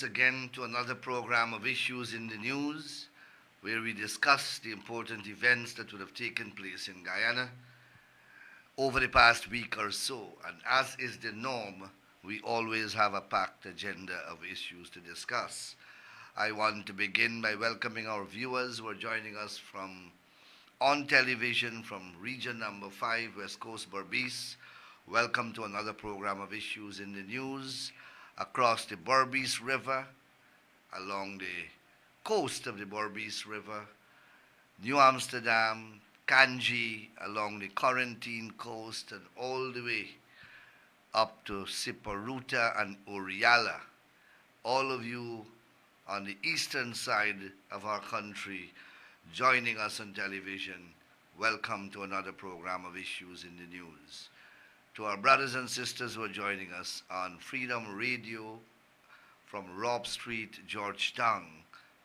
Again to another program of Issues in the News, where we discuss the important events that would have taken place in Guyana over the past week or so. And as is the norm, we always have a packed agenda of issues to discuss. I want to begin by welcoming our viewers who are joining us from on television from region number 5, West Coast Berbice. Welcome to another program of Issues in the News across the Berbice River, along the coast of the Berbice River, New Amsterdam, Kanji, along the Quarantine Coast, and all the way up to Siparuta and Uriala. All of you on the eastern side of our country joining us on television, welcome to another program of Issues in the News. To our brothers and sisters who are joining us on Freedom Radio from Rob Street, Georgetown,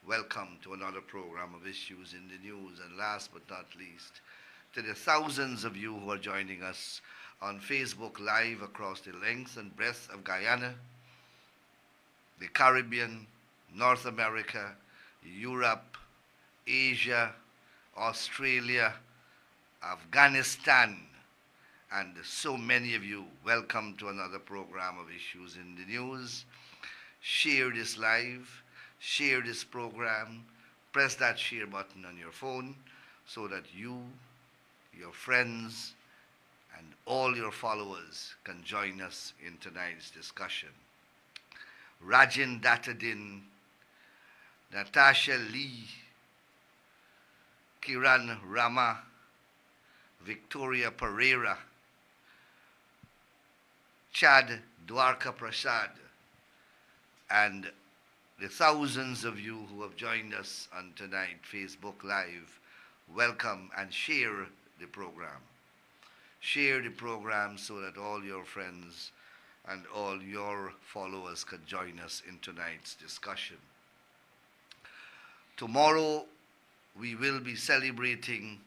welcome to another program of Issues in the News. And last but not least, to the thousands of you who are joining us on Facebook Live across the length and breadth of Guyana, the Caribbean, North America, Europe, Asia, Australia, Afghanistan, and so many of you, welcome to another program of Issues in the News. Share this live, share this program, press that share button on your phone so that you, your friends, and all your followers can join us in tonight's discussion. Rajin Datadin, Natasha Lee, Kiran Rama, Victoria Pereira, Chad Dwarka Prasad, and the thousands of you who have joined us on tonight Facebook Live, welcome and share the program. Share the program so that all your friends and all your followers can join us in tonight's discussion. Tomorrow we will be celebrating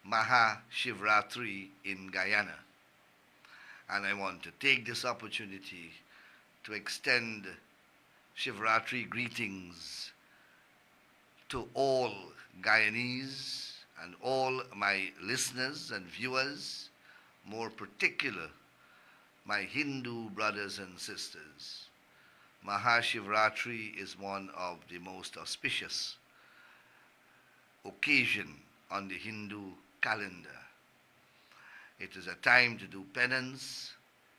Maha Shivratri in Guyana. And I want to take this opportunity to extend Shivratri greetings to all Guyanese and all my listeners and viewers, more particular my Hindu brothers and sisters. Mahashivratri is one of the most auspicious occasion on the Hindu calendar. It is a time to do penance,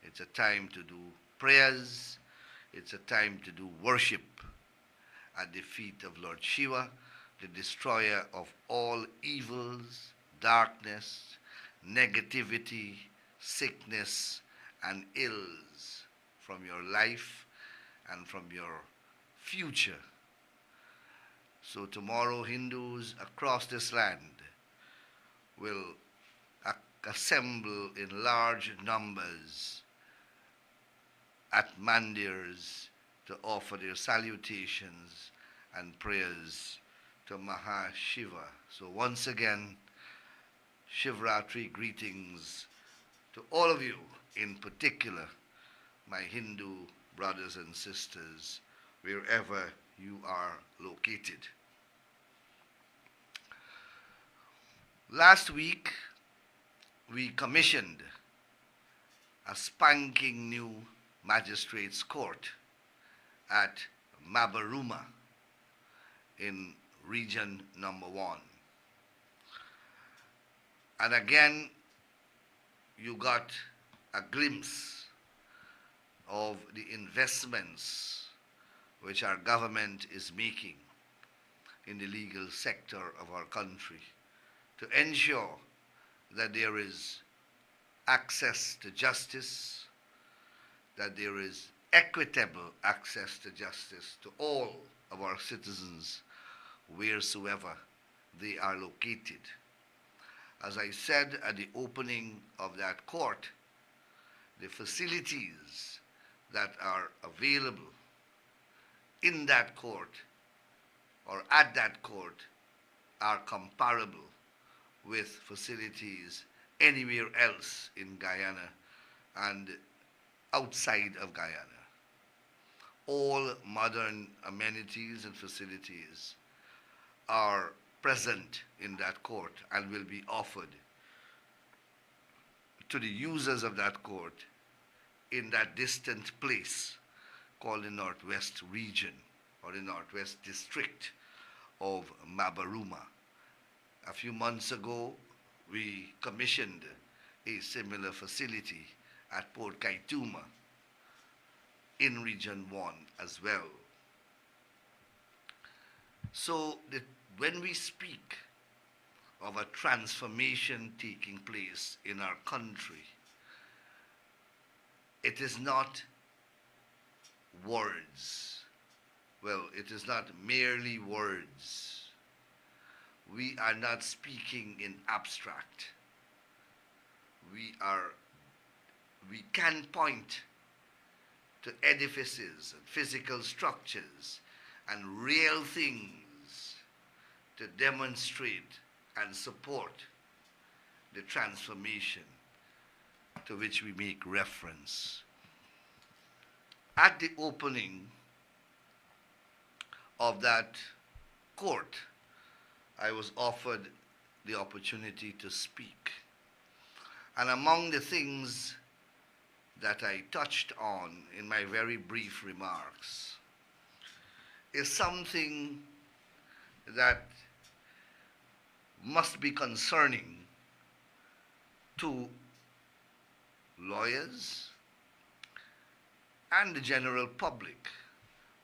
it's a time to do prayers, it's a time to do worship at the feet of Lord Shiva, the destroyer of all evils, darkness, negativity, sickness, and ills from your life and from your future. So tomorrow Hindus across this land will assemble in large numbers at mandirs to offer their salutations and prayers to Mahashiva. So once again, Shivratri greetings to all of you, in particular my Hindu brothers and sisters, wherever you are located. Last week, we commissioned a spanking new magistrates court at Mabaruma in region number 1. And again, you got a glimpse of the investments which our government is making in the legal sector of our country to ensure that there is access to justice, that there is equitable access to justice to all of our citizens wheresoever they are located. As I said at the opening of that court, the facilities that are available in that court or at that court are comparable with facilities anywhere else in Guyana and outside of Guyana. all modern amenities and facilities are present in that court and will be offered to the users of that court in that distant place called the Northwest region or the Northwest district of Mabaruma. A few months ago, we commissioned a similar facility at Port Kaituma in Region 1 as well. So when we speak of a transformation taking place in our country, it is not words. Well, it is not merely words. We are not speaking in abstract. We can point to edifices and physical structures and real things to demonstrate and support the transformation to which we make reference. At the opening of that court, I was offered the opportunity to speak. And among the things that I touched on in my very brief remarks is something that must be concerning to lawyers and the general public,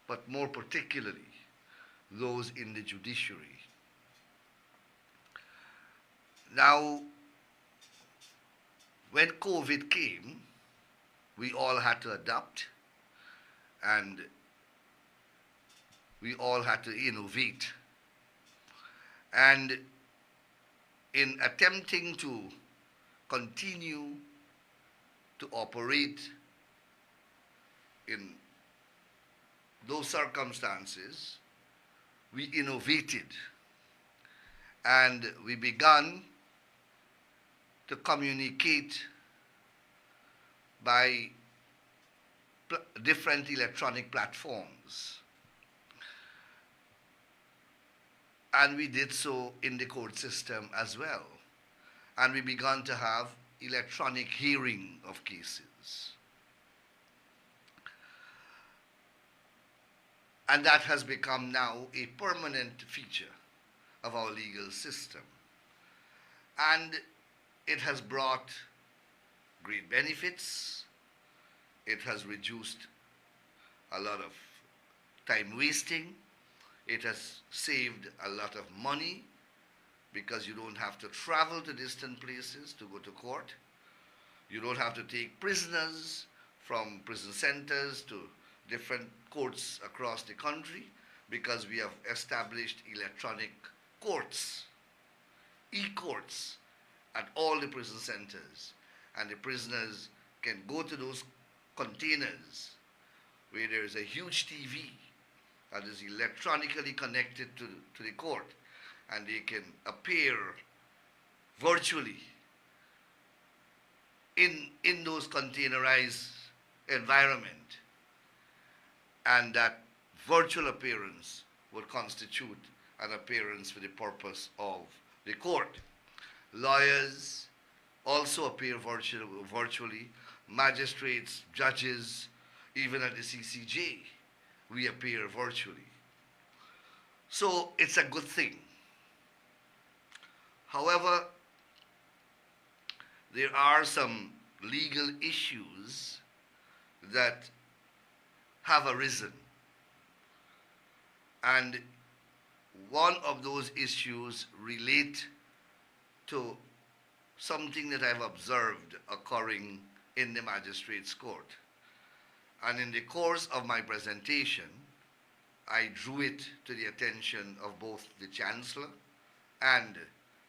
but more particularly those in the judiciary. Now, when COVID came, we all had to adapt and we all had to innovate. And in attempting to continue to operate in those circumstances, we innovated and we began to communicate by different electronic platforms. And we did so in the court system as well. And we began to have electronic hearing of cases. And that has become now a permanent feature of our legal system. And it has brought great benefits. It has reduced a lot of time wasting. It has saved a lot of money because you don't have to travel to distant places to go to court. You don't have to take prisoners from prison centers to different courts across the country because we have established electronic courts, e-courts, at all the prison centers. And the prisoners can go to those containers where there is a huge TV that is electronically connected to the court, and they can appear virtually in those containerized environment, and that virtual appearance would constitute an appearance for the purpose of the court. Lawyers also appear virtually. Magistrates, judges, even at the CCJ, we appear virtually. So it's a good thing. However, there are some legal issues that have arisen. And one of those issues relate to something that I've observed occurring in the magistrate's court. And in the course of my presentation, I drew it to the attention of both the Chancellor and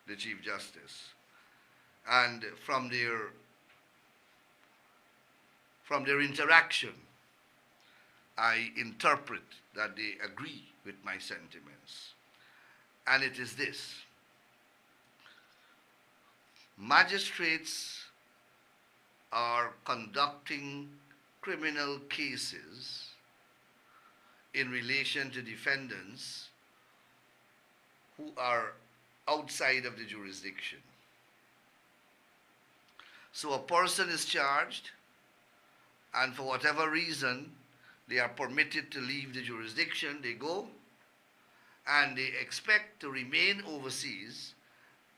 the Chief Justice. And from their interaction, I interpret that they agree with my sentiments. And it is this: magistrates are conducting criminal cases in relation to defendants who are outside of the jurisdiction. So a person is charged, and for whatever reason, they are permitted to leave the jurisdiction, they go, and they expect to remain overseas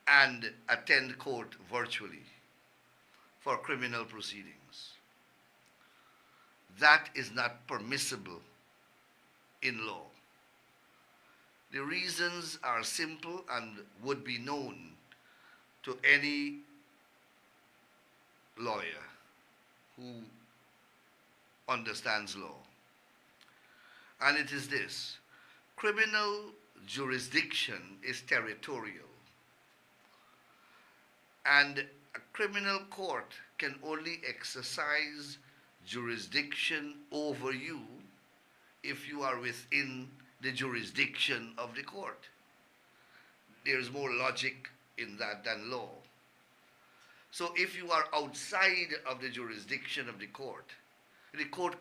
and attend court virtually for criminal proceedings. That is not permissible in law. The reasons are simple and would be known to any lawyer who understands law. And it is this: criminal jurisdiction is territorial. And a criminal court can only exercise jurisdiction over you if you are within the jurisdiction of the court. There is more logic in that than law. So if you are outside of the jurisdiction of the court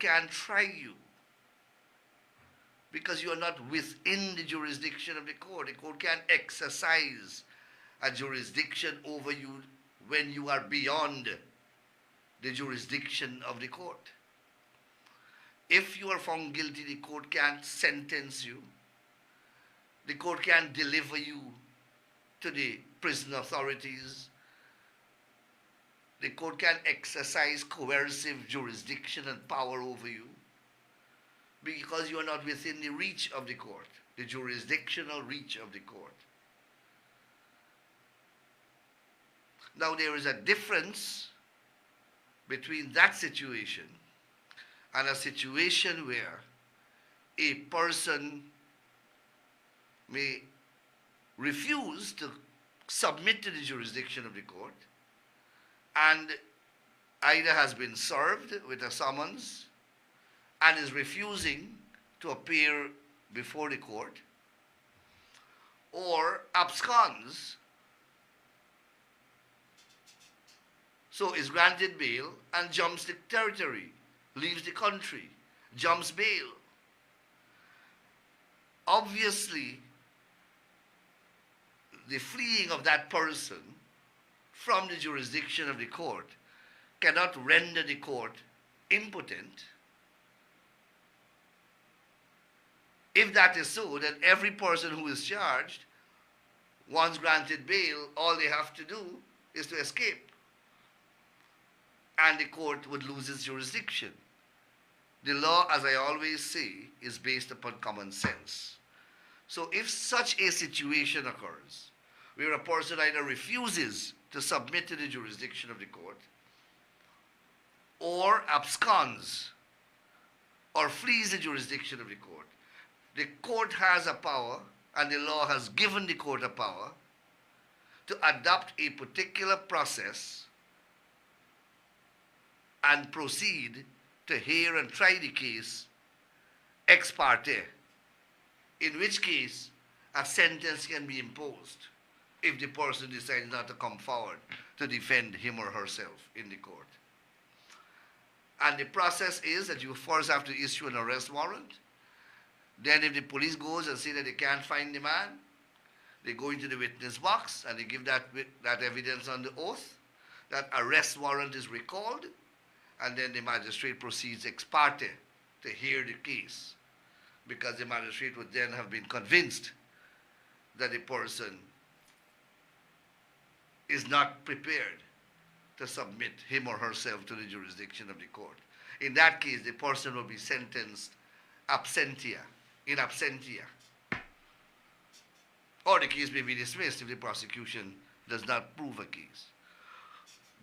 can't try you because you are not within the jurisdiction of the court. The court can't exercise a jurisdiction over you when you are beyond the jurisdiction of the court. If you are found guilty, the court can't sentence you. The court can't deliver you to the prison authorities. The court can exercise coercive jurisdiction and power over you because you are not within the reach of the court, the jurisdictional reach of the court. Now there is a difference between that situation and a situation where a person may refuse to submit to the jurisdiction of the court and either has been served with a summons and is refusing to appear before the court, or absconds, so is granted bail and jumps the territory, leaves the country, jumps bail. Obviously, the fleeing of that person from the jurisdiction of the court cannot render the court impotent. If that is so, then every person who is charged, once granted bail, all they have to do is to escape. And the court would lose its jurisdiction. The law, as I always say, is based upon common sense. So if such a situation occurs, where a person either refuses to submit to the jurisdiction of the court, or absconds, or flees the jurisdiction of the court has a power, and the law has given the court a power, to adopt a particular process and proceed to hear and try the case ex parte, in which case a sentence can be imposed if the person decides not to come forward to defend him or herself in the court. And the process is that you first have to issue an arrest warrant. Then if the police goes and say that they can't find the man, they go into the witness box and they give that evidence on the oath. That arrest warrant is recalled, and then the magistrate proceeds ex parte to hear the case, because the magistrate would then have been convinced that the person is not prepared to submit him or herself to the jurisdiction of the court. In that case, the person will be sentenced in absentia. Or the case may be dismissed if the prosecution does not prove a case.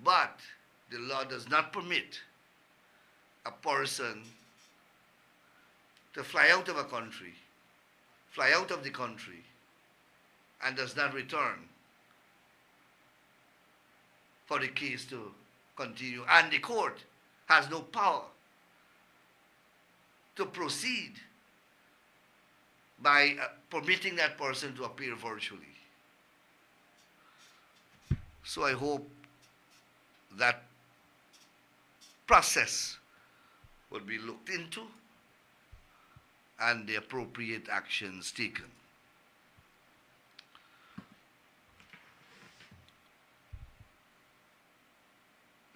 But the law does not permit a person to fly out of a country, fly out of the country, and does not return for the case to continue. And the court has no power to proceed by permitting that person to appear virtually. So I hope that process will be looked into, and the appropriate actions taken.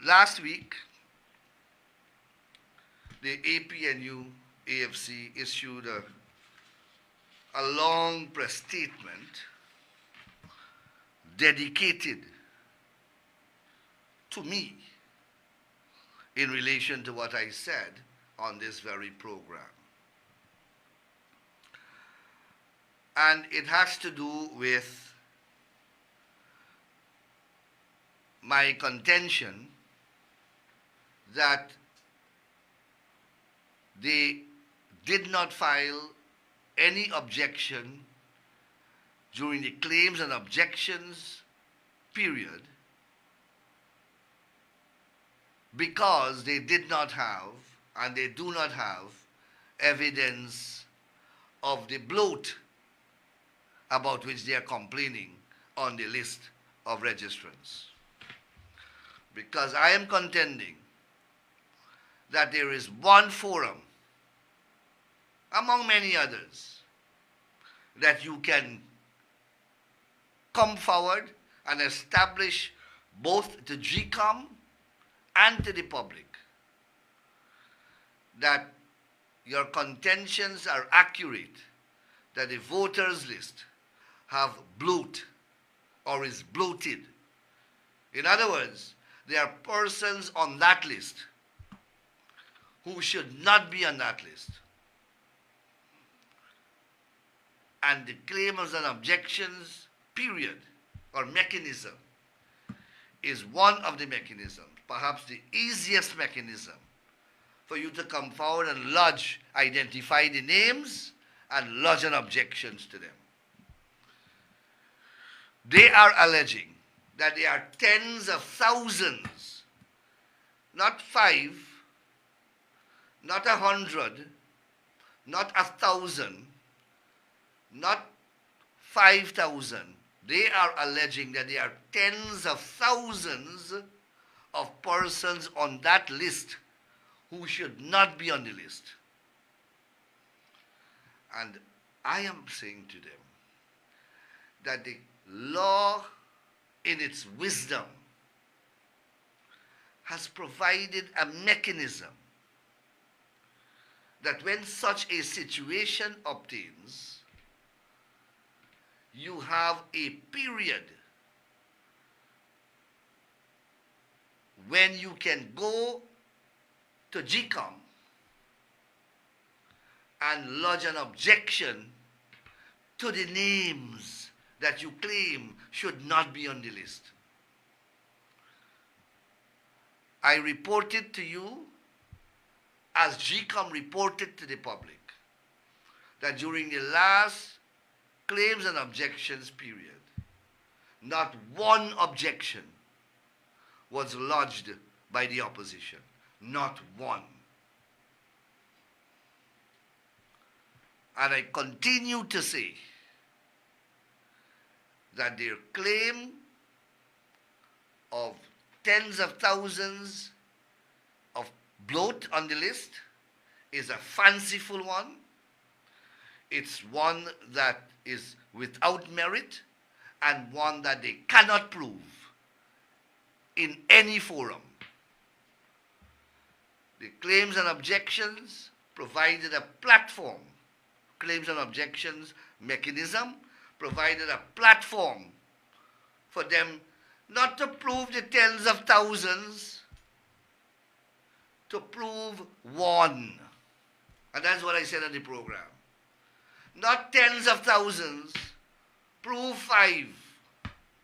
Last week, the APNU AFC issued a long press statement dedicated to me in relation to what I said on this very program. And it has to do with my contention that they did not file any objection during the claims and objections period because they did not have and they do not have evidence of the bloat about which they are complaining on the list of registrants. Because I am contending that there is one forum, among many others, that you can come forward and establish both to GCOM and to the public that your contentions are accurate, that the voters list have bloat or is bloated. In other words, there are persons on that list who should not be on that list. And the claims and objections period or mechanism is one of the mechanisms, perhaps the easiest mechanism for you to come forward and lodge, identify the names and lodge an objections to them. They are alleging that there are tens of thousands, not 5, not 100, not 1,000, not 5,000. They are alleging that there are tens of thousands of persons on that list who should not be on the list. And I am saying to them that the law in its wisdom has provided a mechanism that when such a situation obtains, you have a period when you can go to GCOM and lodge an objection to the names that you claim should not be on the list. I reported to you, as GCOM reported to the public, that during the last claims and objections period, not one objection was lodged by the opposition. Not one. And I continue to say that their claim of tens of thousands of bloat on the list is a fanciful one. It's one that is without merit and one that they cannot prove in any forum. The claims and objections provided a platform. Claims and objections mechanism provided a platform for them not to prove the tens of thousands, to prove one. And that's what I said on the program. Not tens of thousands, prove 5,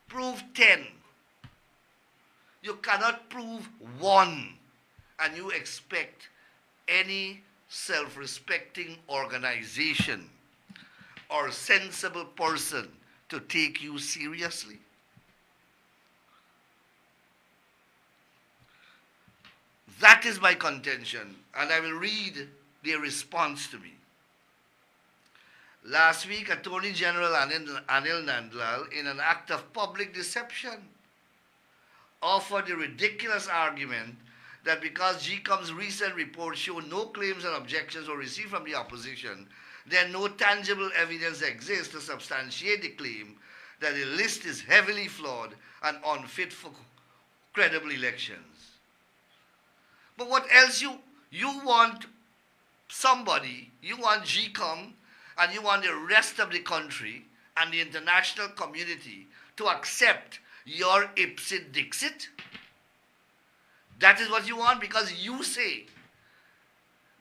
prove 10. You cannot prove one, and you expect any self-respecting organization or sensible person to take you seriously? That is my contention, and I will read their response to me. Last week, Attorney General Anil Nandlall, in an act of public deception, offered the ridiculous argument that because GCOM's recent report showed no claims and objections were received from the opposition, then no tangible evidence exists to substantiate the claim that the list is heavily flawed and unfit for credible elections. But what else you want somebody, you want GCOM and you want the rest of the country and the international community to accept your ipsit dixit? That is what you want because you say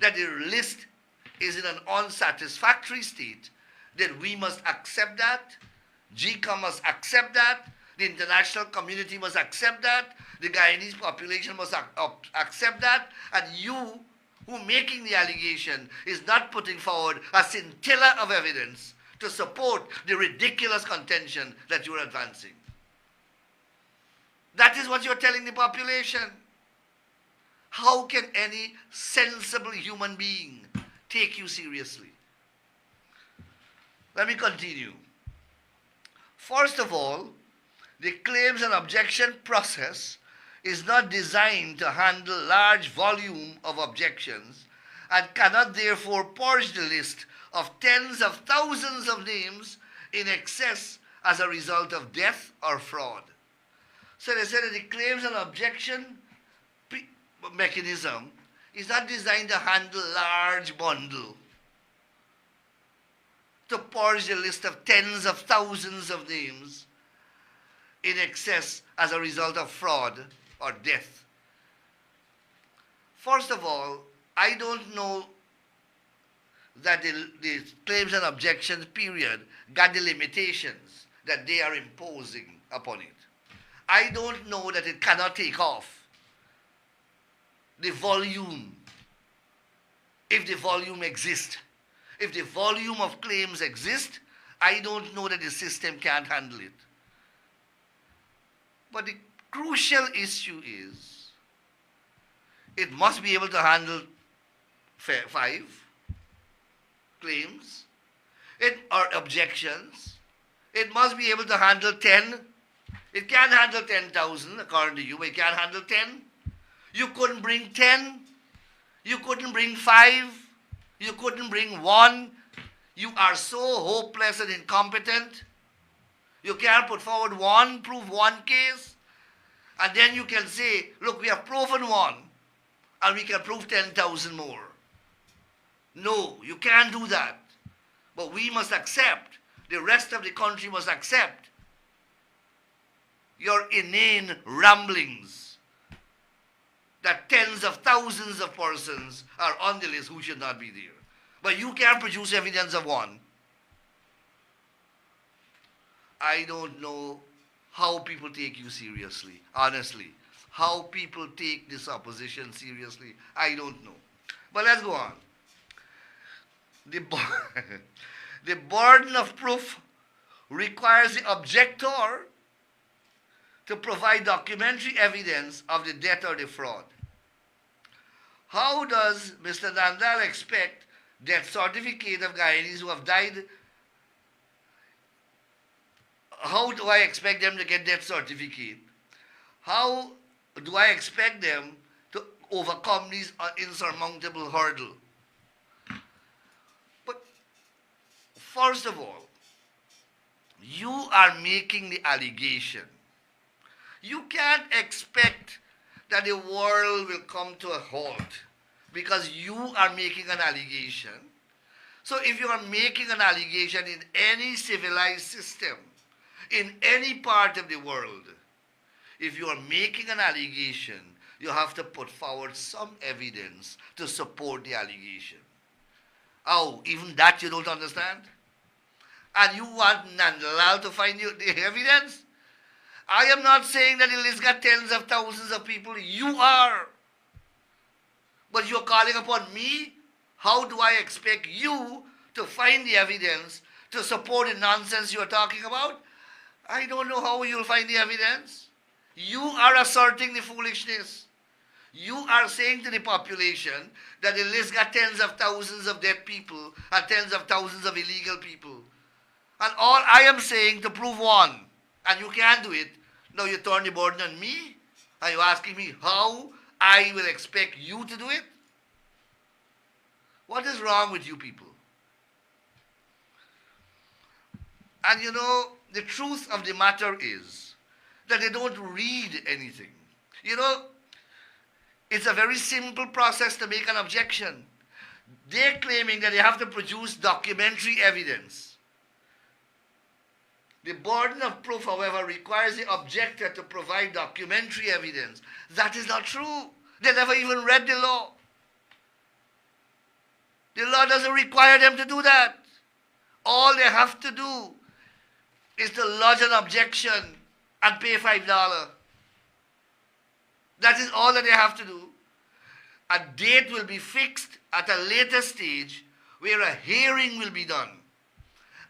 that the list is in an unsatisfactory state, then we must accept that, GCOM must accept that, the international community must accept that, the Guyanese population must accept that, and you who making the allegation is not putting forward a scintilla of evidence to support the ridiculous contention that you are advancing. That is what you're telling the population. How can any sensible human being take you seriously? Let me continue. First of all, the claims and objection process is not designed to handle large volume of objections and cannot therefore purge the list of tens of thousands of names in excess as a result of death or fraud. So they said that the claims and objection mechanism is not designed to handle large bundle, to purge the list of tens of thousands of names in excess as a result of fraud or death. First of all, I don't know that the claims and objections period got the limitations that they are imposing upon it. I don't know that it cannot take off the volume, if the volume exists. If the volume of claims exist, I don't know that the system can't handle it. But the crucial issue is, it must be able to handle 5 claims or objections. It must be able to handle 10. It can't handle 10,000 according to you, but it can't handle 10. You couldn't bring 10. You couldn't bring 5. You couldn't bring 1. You are so hopeless and incompetent. You can't put forward prove one case, and then you can say, look, we have proven 1, and we can prove 10,000 more. No, you can't do that. But we must accept, the rest of the country must accept your inane ramblings that tens of thousands of persons are on the list who should not be there. But you can't produce evidence of 1. I don't know how people take you seriously, honestly. How people take this opposition seriously, I don't know. But let's go on. The burden of proof requires the objector to provide documentary evidence of the death or the fraud. How does Mr. Nandlall expect death certificate of Guyanese who have died? How do I expect them to get death certificate? How do I expect them to overcome these insurmountable hurdle? But first of all, you are making the allegation. You can't expect that the world will come to a halt because you are making an allegation. So if you are making an allegation in any civilized system, in any part of the world, if you are making an allegation, you have to put forward some evidence to support the allegation. Oh, even that you don't understand? And you want Nandlall to find you the evidence? I am not saying that the list got tens of thousands of people. You are. But you're calling upon me? How do I expect you to find the evidence to support the nonsense you're talking about? I don't know how you'll find the evidence. You are asserting the foolishness. You are saying to the population that the list got tens of thousands of dead people and tens of thousands of illegal people. And all I am saying to prove 1, and you can't do it. Now you turn the burden on me, and you're asking me how I will expect you to do it? What is wrong with you people? And you know, the truth of the matter is that they don't read anything. You know, it's a very simple process to make an objection. They're claiming that they have to produce documentary evidence. The burden of proof, however, requires the objector to provide documentary evidence. That is not true. They never even read the law. The law doesn't require them to do that. All they have to do is to lodge an objection and pay $5. That is all that they have to do. A date will be fixed at a later stage where a hearing will be done.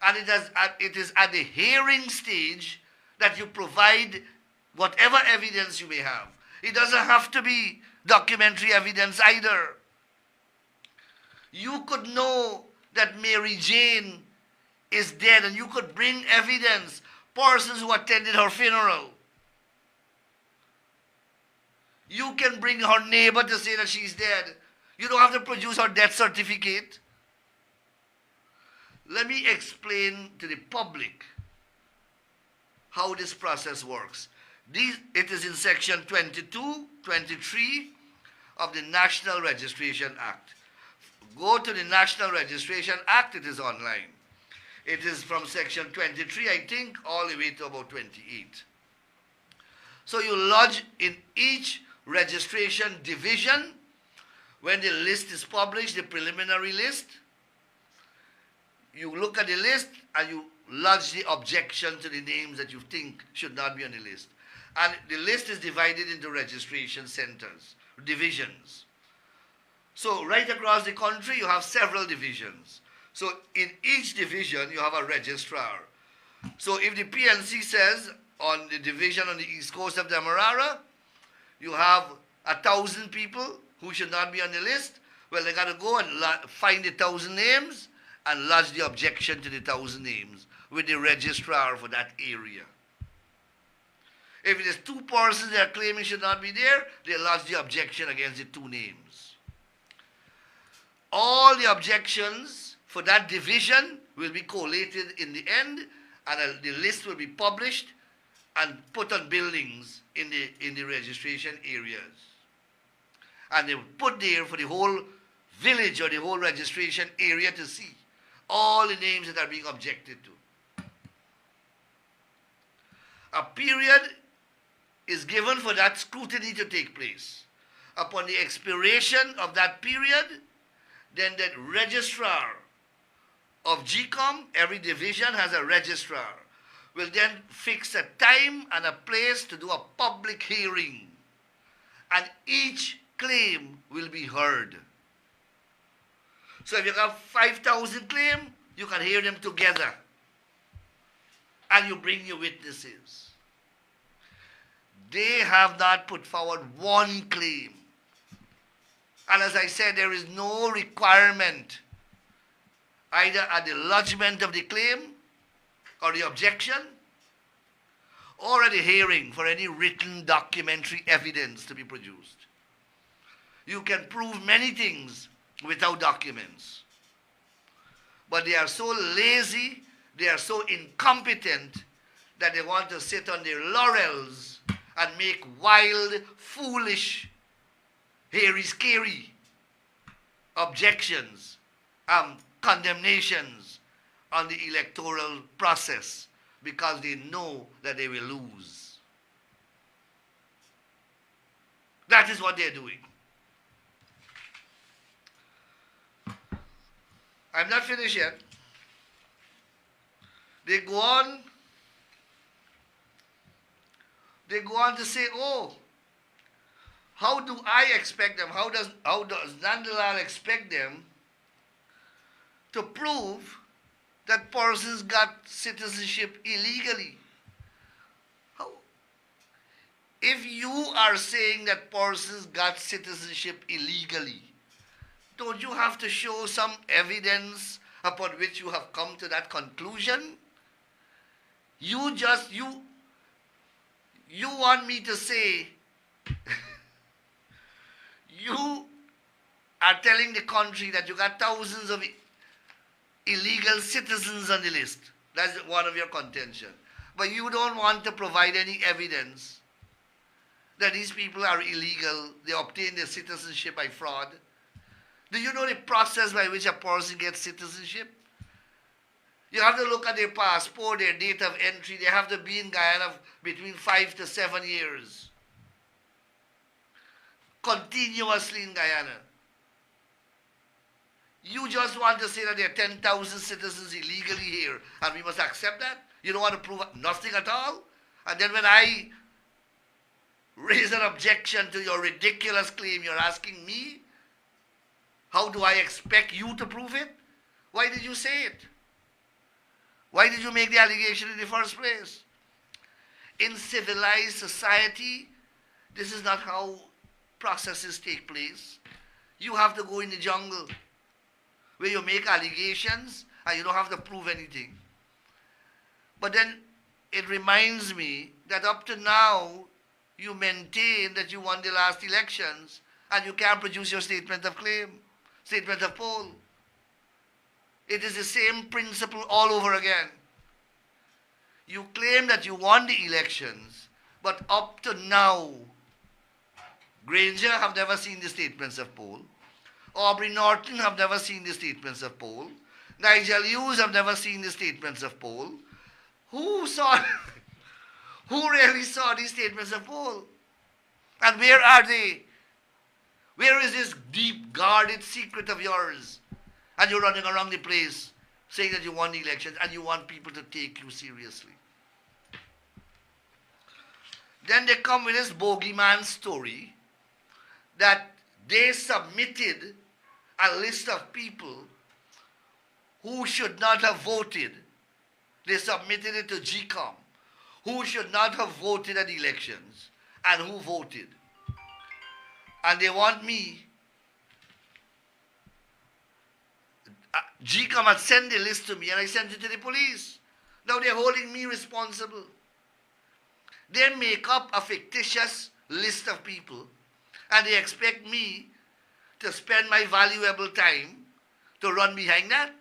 And it is at the hearing stage that you provide whatever evidence you may have. It doesn't have to be documentary evidence either. You could know that Mary Jane is dead and you could bring evidence, persons who attended her funeral. You can bring her neighbor to say that she's dead. You don't have to produce her death certificate. Let me explain to the public how this process works. It is in section 22, 23 of the National Registration Act. Go to the National Registration Act, it is online. It is from section 23, I think, all the way to about 28. So you lodge in each registration division, when the list is published, the preliminary list, you look at the list and you lodge the objection to the names that you think should not be on the list. And the list is divided into registration centers, divisions. So right across the country, you have several divisions. So in each division, you have a registrar. So if the PNC says on the division on the east coast of Demerara, you have 1,000 people who should not be on the list, well, they got to go and find the 1,000 names and lodge the objection to the 1,000 names with the registrar for that area. If it is 2 persons they are claiming should not be there, they lodge the objection against the 2 names. All the objections for that division will be collated in the end, and the list will be published and put on buildings in the registration areas. And they will put there for the whole village or the whole registration area to see all the names that are being objected to. A period is given for that scrutiny to take place. Upon the expiration of that period, then that registrar of GCOM, every division has a registrar, will then fix a time and a place to do a public hearing. And each claim will be heard. So if you have 5,000 claims, you can hear them together. And you bring your witnesses. They have not put forward one claim. And as I said, there is no requirement either at the lodgement of the claim or the objection or at the hearing for any written documentary evidence to be produced. You can prove many things without documents. But they are so lazy, they are so incompetent that they want to sit on their laurels and make wild, foolish, hairy-scary objections, condemnations on the electoral process because they know that they will lose. That is what they're doing. I'm not finished yet. They go on to say, oh, how do I expect them, how does Nandlall expect them to prove that persons got citizenship illegally? How? If you are saying that persons got citizenship illegally, don't you have to show some evidence upon which you have come to that conclusion? You want me to say You are telling the country that you got thousands of illegal citizens on the list. That's one of your contention. But you don't want to provide any evidence that these people are illegal, they obtain their citizenship by fraud. Do you know the process by which a person gets citizenship? You have to look at their passport, their date of entry. They have to be in Guyana between 5 to 7 years. Continuously in Guyana. You just want to say that there are 10,000 citizens illegally here and we must accept that? You don't want to prove nothing at all? And then when I raise an objection to your ridiculous claim, you're asking me, how do I expect you to prove it? Why did you say it? Why did you make the allegation in the first place? In civilized society, this is not how processes take place. You have to go in the jungle where you make allegations and you don't have to prove anything. But then it reminds me that up to now, you maintain that you won the last elections and you can't produce your statement of claim, statement of poll. It is the same principle all over again. You claim that you won the elections, but up to now, Granger have never seen the statements of poll. Aubrey Norton have never seen the statements of poll. Nigel Hughes have never seen the statements of poll. Who saw, who really saw these statements of poll? And where are they? Where is this deep guarded secret of yours? And you're running around the place saying that you won the elections and you want people to take you seriously. Then they come with this bogeyman story that they submitted a list of people who should not have voted. They submitted it to GCOM, who should not have voted at elections and who voted. And they want me, GCOM had sent the list to me and I sent it to the police. Now they're holding me responsible. They make up a fictitious list of people and they expect me to spend my valuable time to run behind that.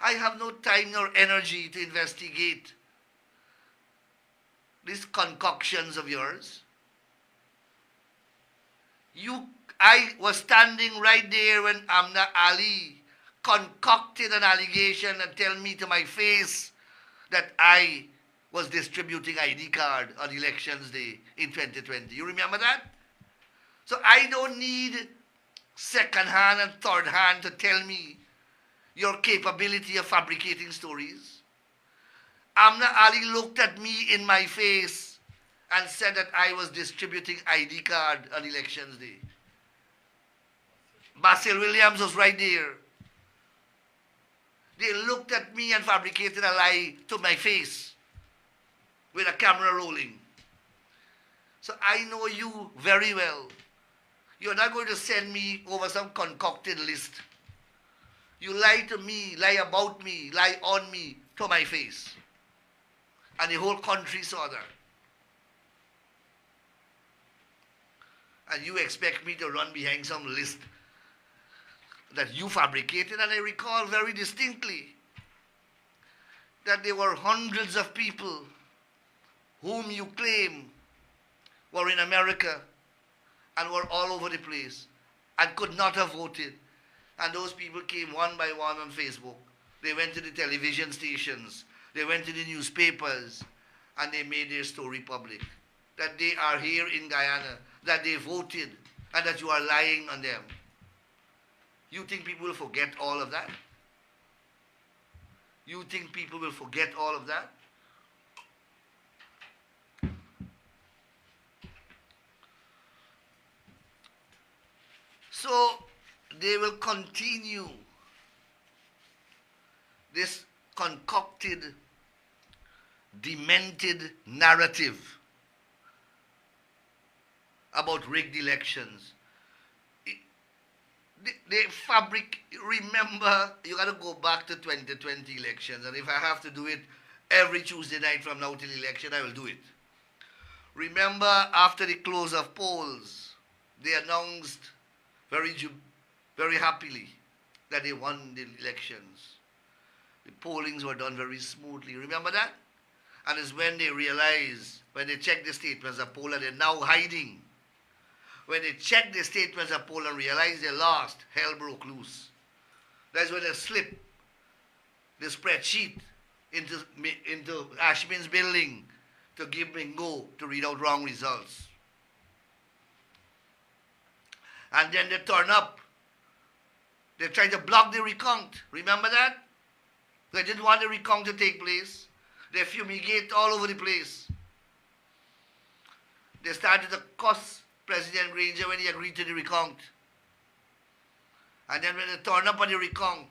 I have no time nor energy to investigate these concoctions of yours. I was standing right there when Amna Ali concocted an allegation and tell me to my face that I was distributing ID card on elections day in 2020. You remember that? So I don't need second hand and third hand to tell me your capability of fabricating stories. Amna Ali looked at me in my face and said that I was distributing ID card on elections day. Basil Williams was right there. They looked at me and fabricated a lie to my face with a camera rolling. So I know you very well. You're not going to send me over some concocted list. You lie to me, lie about me, lie on me to my face. And the whole country saw that. And you expect me to run behind some list that you fabricated? And I recall very distinctly that there were hundreds of people whom you claim were in America and were all over the place and could not have voted. And those people came one by one on Facebook. They went to the television stations. They went to the newspapers and they made their story public. That they are here in Guyana, that they voted, and that you are lying on them. You think people will forget all of that? You think people will forget all of that? So they will continue this concocted, demented narrative about rigged elections. Remember, you got to go back to 2020 elections, and if I have to do it every Tuesday night from now till election, I will do it. Remember, after the close of polls, they announced very happily that they won the elections. The pollings were done very smoothly. Remember that? And it's when they realized, when they checked the statements of poll, and they're now hiding. When they checked the statements of poll and realized they lost, hell broke loose. That's when they slipped the spreadsheet into Ashman's building to give Mingo to read out wrong results. And then they turn up. They tried to block the recount. Remember that? They didn't want the recount to take place. They fumigate all over the place. They started to cuss President Granger when he agreed to the recount. And then when they turn up on the recount,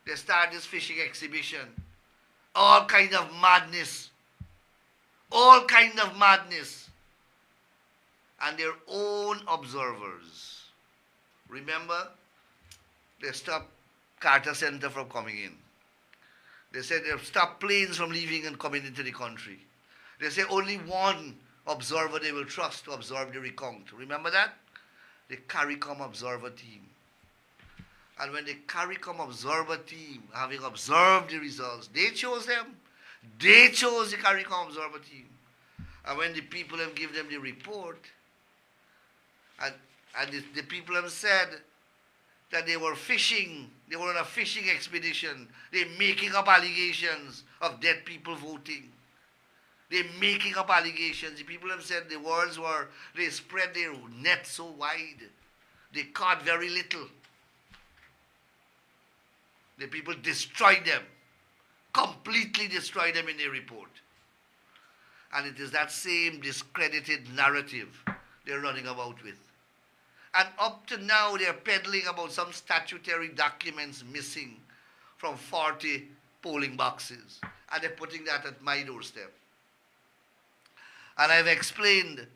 they start this fishing exhibition. All kind of madness. All kind of madness. And their own observers. Remember, they stopped Carter Center from coming in. They said they stopped planes from leaving and coming into the country. They say only one observer they will trust to observe the recount. Remember that? The CARICOM observer team. And when the CARICOM observer team, having observed the results, they chose them. They chose the CARICOM observer team. And when the people have given them the report, and the people have said that they were fishing, they were on a fishing expedition, they're making up allegations of dead people voting. They're making up allegations. The people have said the words were, they spread their net so wide, they caught very little. The people destroyed them, completely destroyed them in their report. And it is that same discredited narrative they're running about with. And up to now, they're peddling about some statutory documents missing from 40 polling boxes. And they're putting that at my doorstep. And I've explained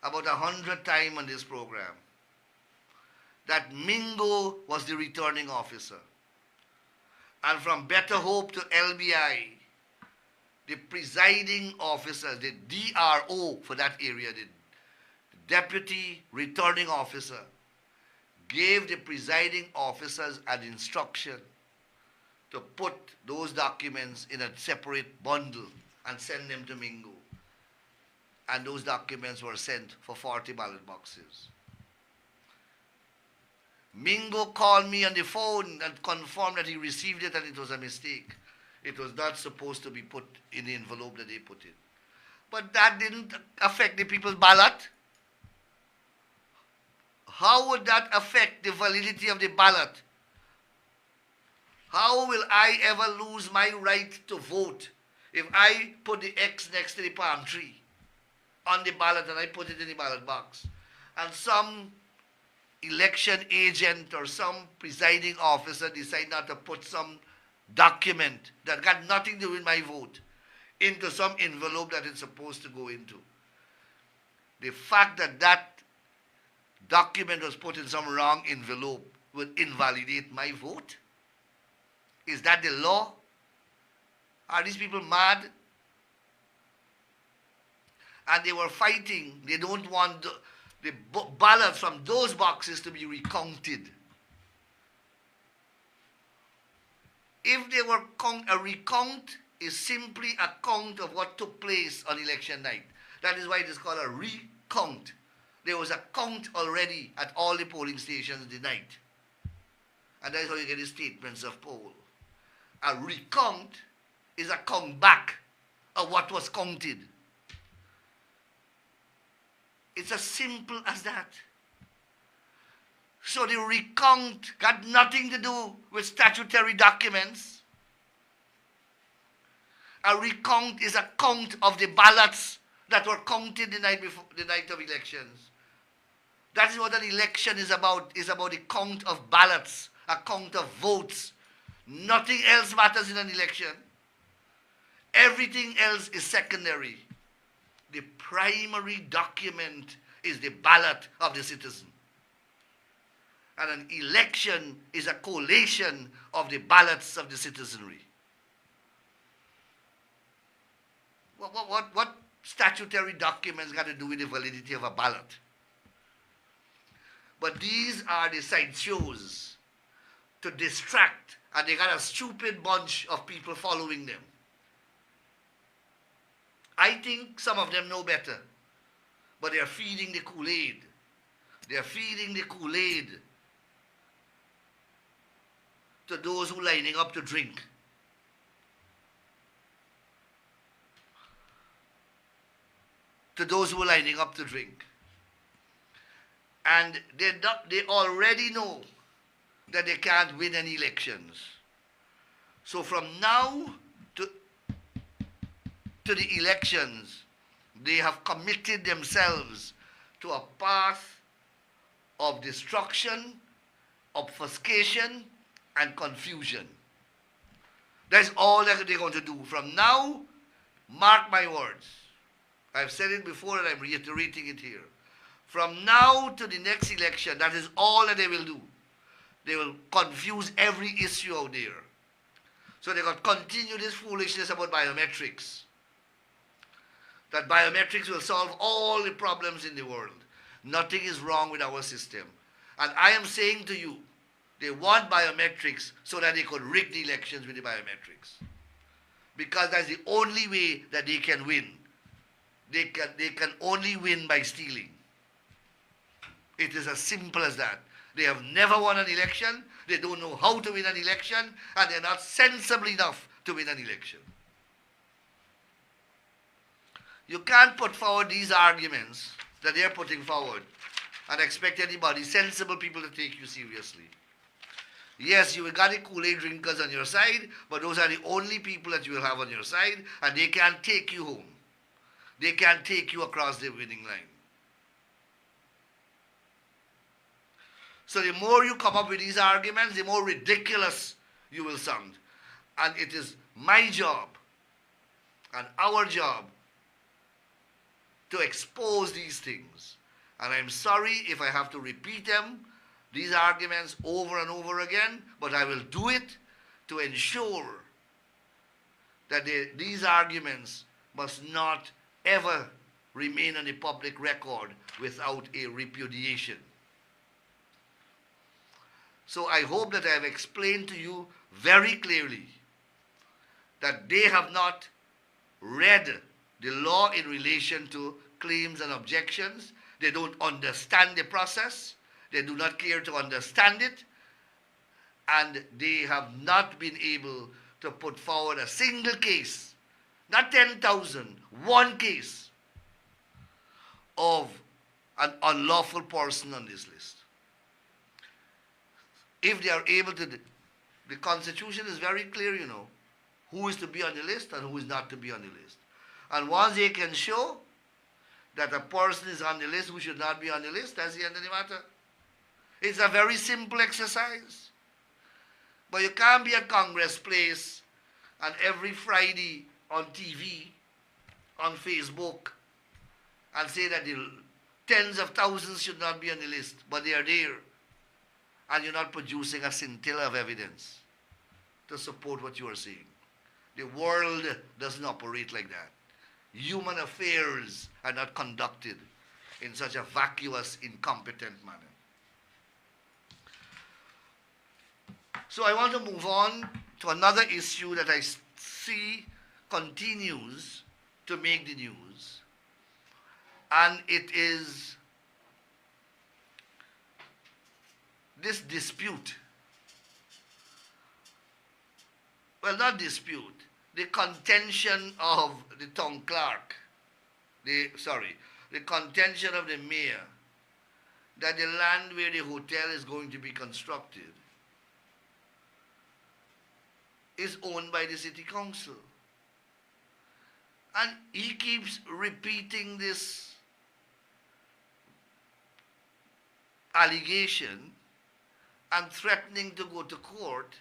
about 100 times on this program that Mingo was the returning officer. And from Better Hope to LBI, the presiding officer, the DRO for that area, the Deputy Returning Officer, gave the presiding officers an instruction to put those documents in a separate bundle and send them to Mingo. And those documents were sent for 40 ballot boxes. Mingo called me on the phone and confirmed that he received it and it was a mistake. It was not supposed to be put in the envelope that they put in. But that didn't affect the people's ballot. How would that affect the validity of the ballot? How will I ever lose my right to vote if I put the X next to the palm tree on the ballot and I put it in the ballot box? And some election agent or some presiding officer decide not to put some document that got nothing to do with my vote into some envelope that it's supposed to go into. The fact that that document was put in some wrong envelope would invalidate my vote? Is that the law? Are these people mad? And they were fighting. They don't want the ballots from those boxes to be recounted. If they were a recount is simply a count of what took place on election night. That is why it is called a recount. There was a count already at all the polling stations the night. And that's how you get the statements of poll. A recount is a count back of what was counted. It's as simple as that. So the recount got nothing to do with statutory documents. A recount is a count of the ballots that were counted the night before, the night of elections. That is what an election is about a count of ballots, a count of votes. Nothing else matters in an election. Everything else is secondary. The primary document is the ballot of the citizen. And an election is a collation of the ballots of the citizenry. What statutory documents got to do with the validity of a ballot? But these are the sideshows to distract, and they got a stupid bunch of people following them. I think some of them know better, but they're feeding the Kool-Aid. They're feeding the Kool-Aid to those who are lining up to drink. To those who are lining up to drink. And they already know that they can't win any elections. So from now to the elections, they have committed themselves to a path of destruction, obfuscation, and confusion. That's all that they're going to do. From now, mark my words. I've said it before and I'm reiterating it here. From now to the next election, that is all that they will do. They will confuse every issue out there. So they're going to continue this foolishness about biometrics. That biometrics will solve all the problems in the world. Nothing is wrong with our system. And I am saying to you, they want biometrics so that they could rig the elections with the biometrics. Because that's the only way that they can win. They can only win by stealing. It is as simple as that. They have never won an election, they don't know how to win an election, and they're not sensible enough to win an election. You can't put forward these arguments that they're putting forward and expect anybody, sensible people, to take you seriously. Yes, you will got the Kool-Aid drinkers on your side, but those are the only people that you will have on your side, and they can't take you home. They can't take you across the winning line. So the more you come up with these arguments, the more ridiculous you will sound. And it is my job and our job to expose these things. And I'm sorry if I have to repeat them, these arguments, over and over again, but I will do it to ensure that these arguments must not ever remain on the public record without a repudiation. So I hope that I have explained to you very clearly that they have not read the law in relation to claims and objections. They don't understand the process. They do not care to understand it. And they have not been able to put forward a single case, not 10,000, one case of an unlawful person on this list. If they are able to, the Constitution is very clear, you know, who is to be on the list and who is not to be on the list. And once they can show that a person is on the list who should not be on the list, that's the end of the matter. It's a very simple exercise. But you can't be at Congress Place and every Friday on TV, on Facebook, and say that the tens of thousands should not be on the list, but they are there. And you're not producing a scintilla of evidence to support what you are saying. The world doesn't operate like that. Human affairs are not conducted in such a vacuous, incompetent manner. So I want to move on to another issue that I see continues to make the news. And it is this dispute. Well, not dispute. The contention of the town clerk, the contention of the mayor, that the land where the hotel is going to be constructed is owned by the city council. And he keeps repeating this allegation and threatening to go to court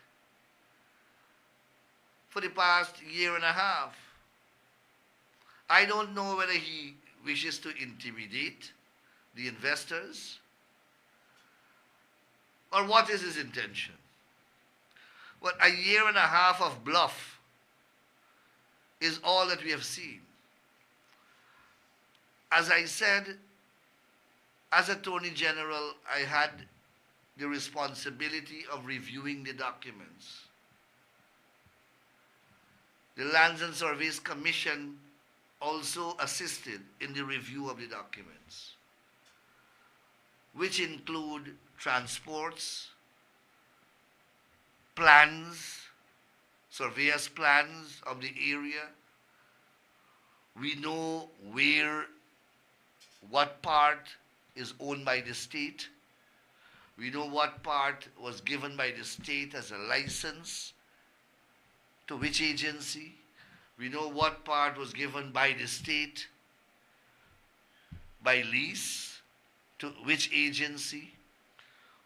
for the past year and a half. I don't know whether he wishes to intimidate the investors or what is his intention. But a year and a half of bluff is all that we have seen. As I said, As Attorney General, I had the responsibility of reviewing the documents. The Lands and Surveys Commission also assisted in the review of the documents, which include transports, plans, surveyors' plans of the area. We know what part is owned by the state. We know what part was given by the state as a license to which agency. We know what part was given by the state by lease to which agency.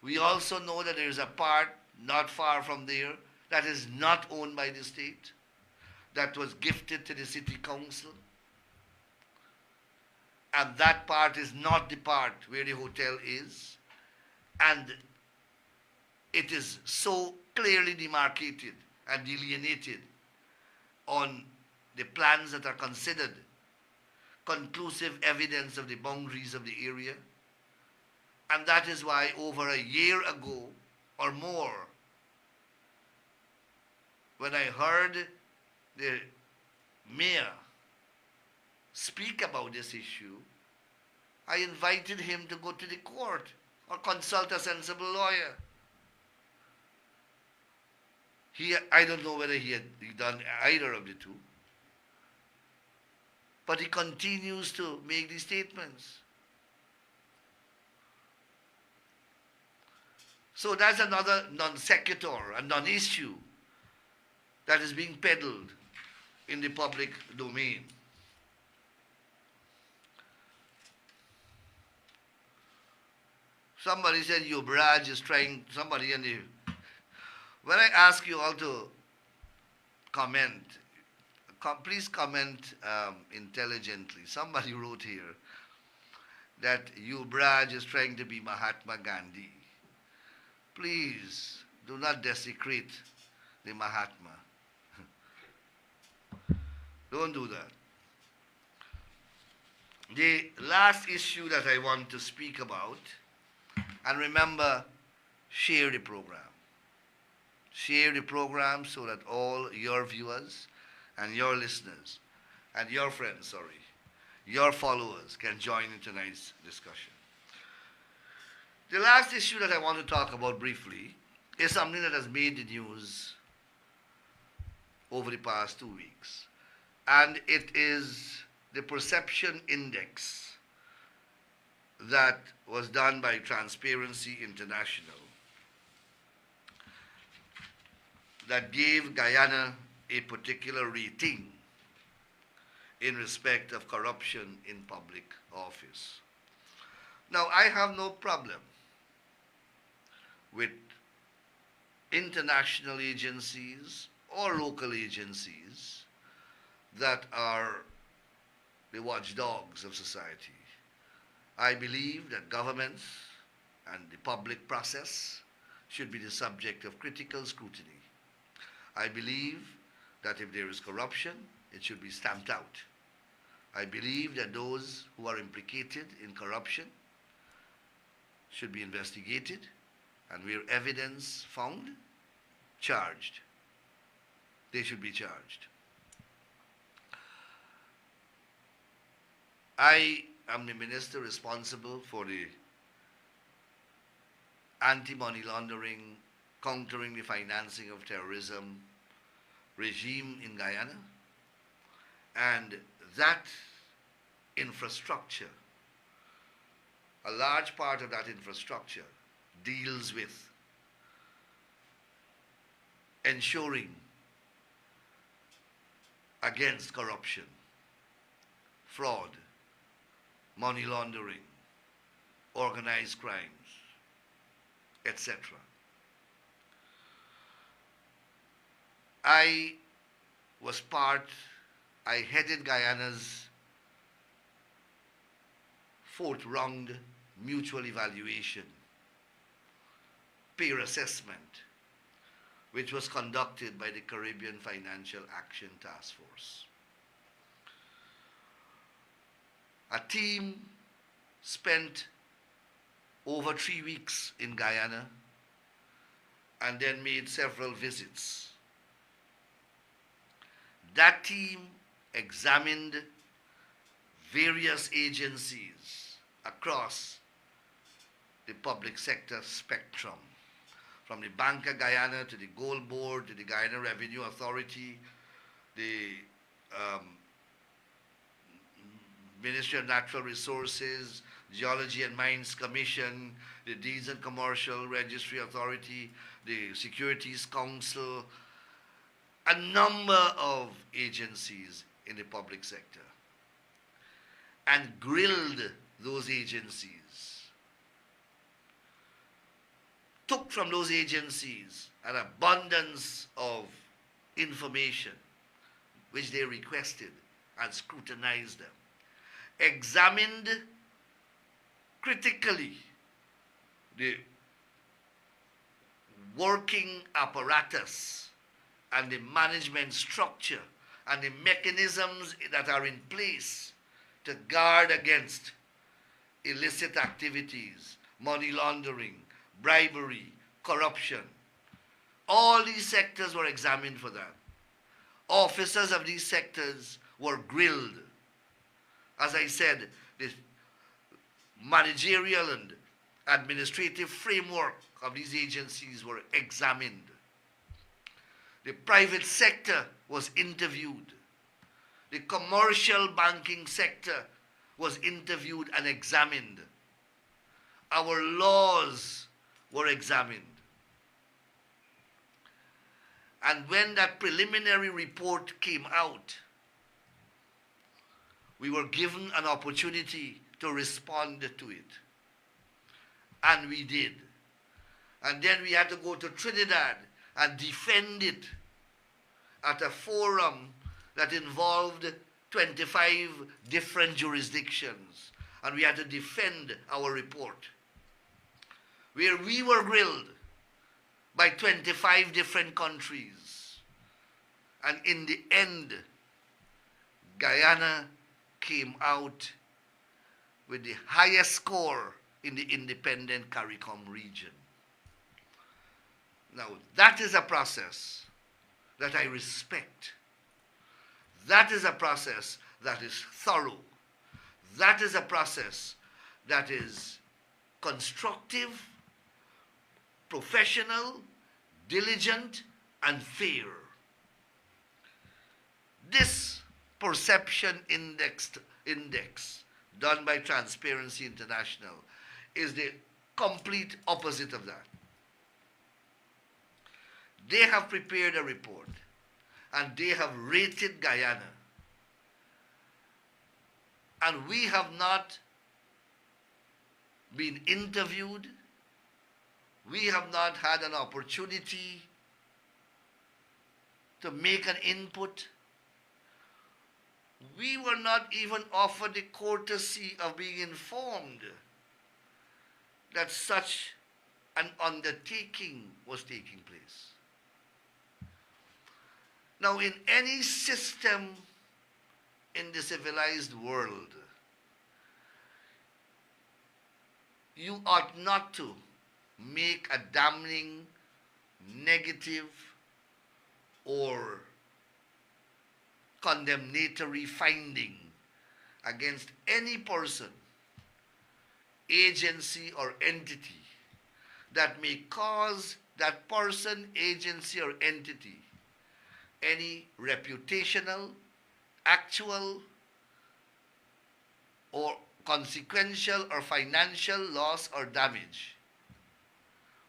We also know that there is a part not far from there that is not owned by the state, that was gifted to the city council. And that part is not the part where the hotel is. And it is so clearly demarcated and delineated on the plans that are considered conclusive evidence of the boundaries of the area. And that is why over a year ago or more, when I heard the mayor speak about this issue, I invited him to go to the court or consult a sensible lawyer. I don't know whether he had done either of the two, but he continues to make these statements. So that's another non sequitur, a non-issue that is being peddled in the public domain. Somebody said Yubraj is trying, somebody in the, when I ask you all to comment, please comment intelligently. Somebody wrote here that Yubraj is trying to be Mahatma Gandhi. Please do not desecrate the Mahatma. Don't do that. The last issue that I want to speak about, and remember, share the program. Share the program so that all your viewers and your listeners and your friends, your followers can join in tonight's discussion. The last issue that I want to talk about briefly is something that has made the news over the past 2 weeks. And it is the perception index that was done by Transparency International that gave Guyana a particular rating in respect of corruption in public office. Now, I have no problem with international agencies or local agencies that are the watchdogs of society. I believe that governments and the public process should be the subject of critical scrutiny. I believe that if there is corruption, it should be stamped out. I believe that those who are implicated in corruption should be investigated, and where evidence found, charged. They should be charged. I am the minister responsible for the anti-money laundering, countering the financing of terrorism regime in Guyana, and that infrastructure, a large part of that infrastructure deals with ensuring against corruption, fraud, money laundering, organized crimes, etc. I headed Guyana's 4th round mutual evaluation, peer assessment, which was conducted by the Caribbean Financial Action Task Force. A team spent over 3 weeks in Guyana and then made several visits. That team examined various agencies across the public sector spectrum, from the Bank of Guyana to the Gold Board to the Guyana Revenue Authority, the Ministry of Natural Resources, Geology and Mines Commission, the Deeds and Commercial Registry Authority, the Securities Council, a number of agencies in the public sector, and grilled those agencies, took from those agencies an abundance of information which they requested and scrutinized them, examined critically the working apparatus and the management structure and the mechanisms that are in place to guard against illicit activities, money laundering, bribery, corruption. All these sectors were examined for that. Officers of these sectors were grilled. As I said, the managerial and administrative framework of these agencies were examined. The private sector was interviewed. The commercial banking sector was interviewed and examined. Our laws were examined. And when that preliminary report came out, we were given an opportunity to respond to it. And we did. And then we had to go to Trinidad and defend it at a forum that involved 25 different jurisdictions. And we had to defend our report, where we were grilled by 25 different countries. And in the end, Guyana came out with the highest score in the independent CARICOM region. Now, that is a process that I respect. That is a process that is thorough. That is a process that is constructive, professional, diligent, and fair. This perception index done by Transparency International is the complete opposite of that. They have prepared a report and they have rated Guyana. And we have not been interviewed. We have not had an opportunity to make an input. We were not even offered the courtesy of being informed that such an undertaking was taking place. Now, in any system in the civilized world, you ought not to make a damning, negative, or condemnatory finding against any person, agency, or entity that may cause that person, agency, or entity any reputational, actual, or consequential or financial loss or damage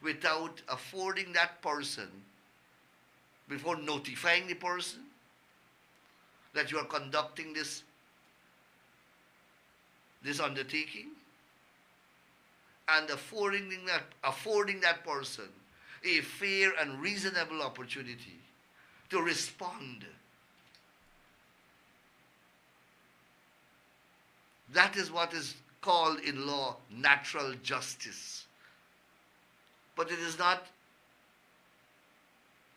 without affording that person, before notifying the person that you are conducting this undertaking, and affording that person a fair and reasonable opportunity to respond. That is what is called in law natural justice. But it is not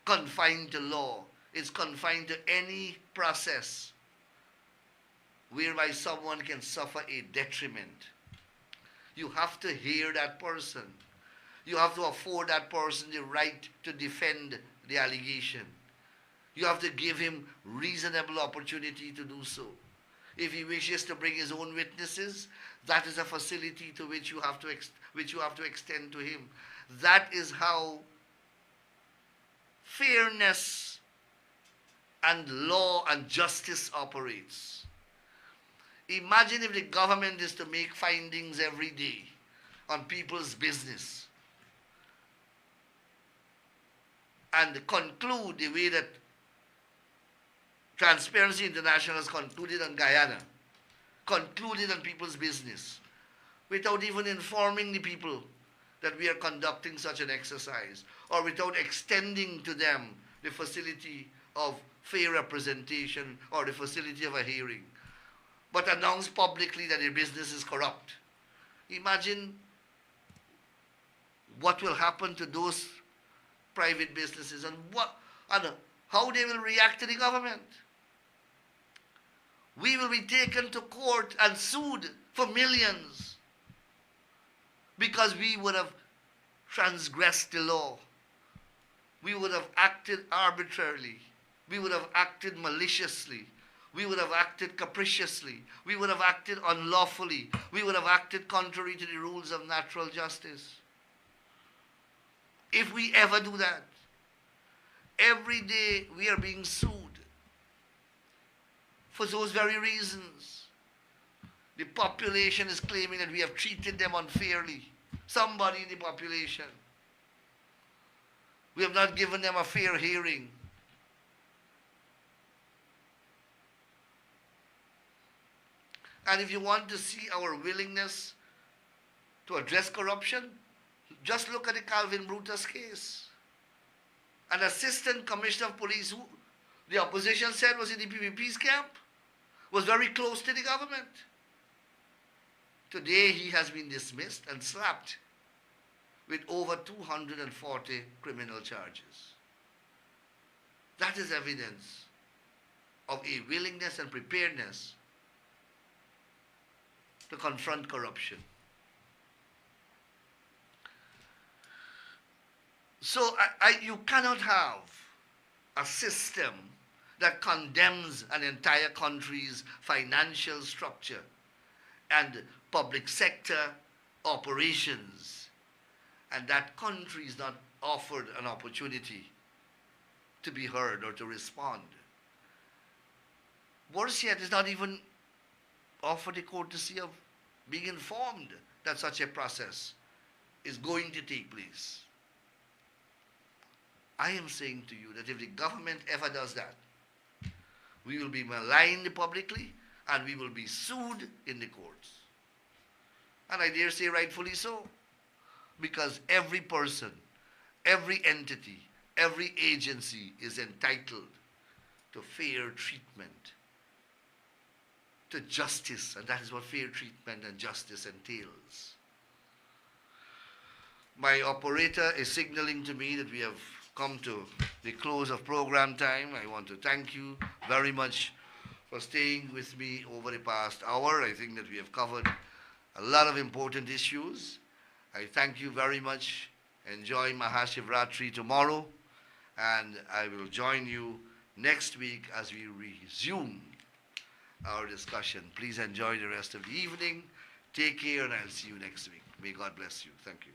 confined to law. It's confined to any process whereby someone can suffer a detriment. You have to hear that person. You have to afford that person the right to defend the allegation. You have to give him reasonable opportunity to do so. If he wishes to bring his own witnesses, that is a facility to which you have to extend to him. That is how fairness and law and justice operates. Imagine if the government is to make findings every day on people's business and conclude the way that Transparency International has concluded on Guyana, concluded on people's business, without even informing the people that we are conducting such an exercise, or without extending to them the facility of fair representation or the facility of a hearing, but announce publicly that their business is corrupt. Imagine what will happen to those private businesses and how they will react to the government. We will be taken to court and sued for millions because we would have transgressed the law. We would have acted arbitrarily. We would have acted maliciously. We would have acted capriciously. We would have acted unlawfully. We would have acted contrary to the rules of natural justice. If we ever do that, every day we are being sued for those very reasons. The population is claiming that we have treated them unfairly. Somebody in the population. We have not given them a fair hearing. And if you want to see our willingness to address corruption, just look at the Calvin Brutus case. An assistant commissioner of police who the opposition said was in the PPP's camp was very close to the government. Today he has been dismissed and slapped with over 240 criminal charges. That is evidence of a willingness and preparedness to confront corruption. So you cannot have a system that condemns an entire country's financial structure and public sector operations, and that country is not offered an opportunity to be heard or to respond. Worse yet, is not even offered the courtesy of being informed that such a process is going to take place. I am saying to you that if the government ever does that, we will be maligned publicly and we will be sued in the courts. And I dare say rightfully so, because every person, every entity, every agency is entitled to fair treatment, to justice, and that is what fair treatment and justice entails. My operator is signaling to me that we have come to the close of program time. I want to thank you very much for staying with me over the past hour. I think that we have covered a lot of important issues. I thank you very much. Enjoy Mahashivratri tomorrow, and I will join you next week as we resume our discussion. Please enjoy the rest of the evening. Take care, and I'll see you next week. May God bless you. Thank you.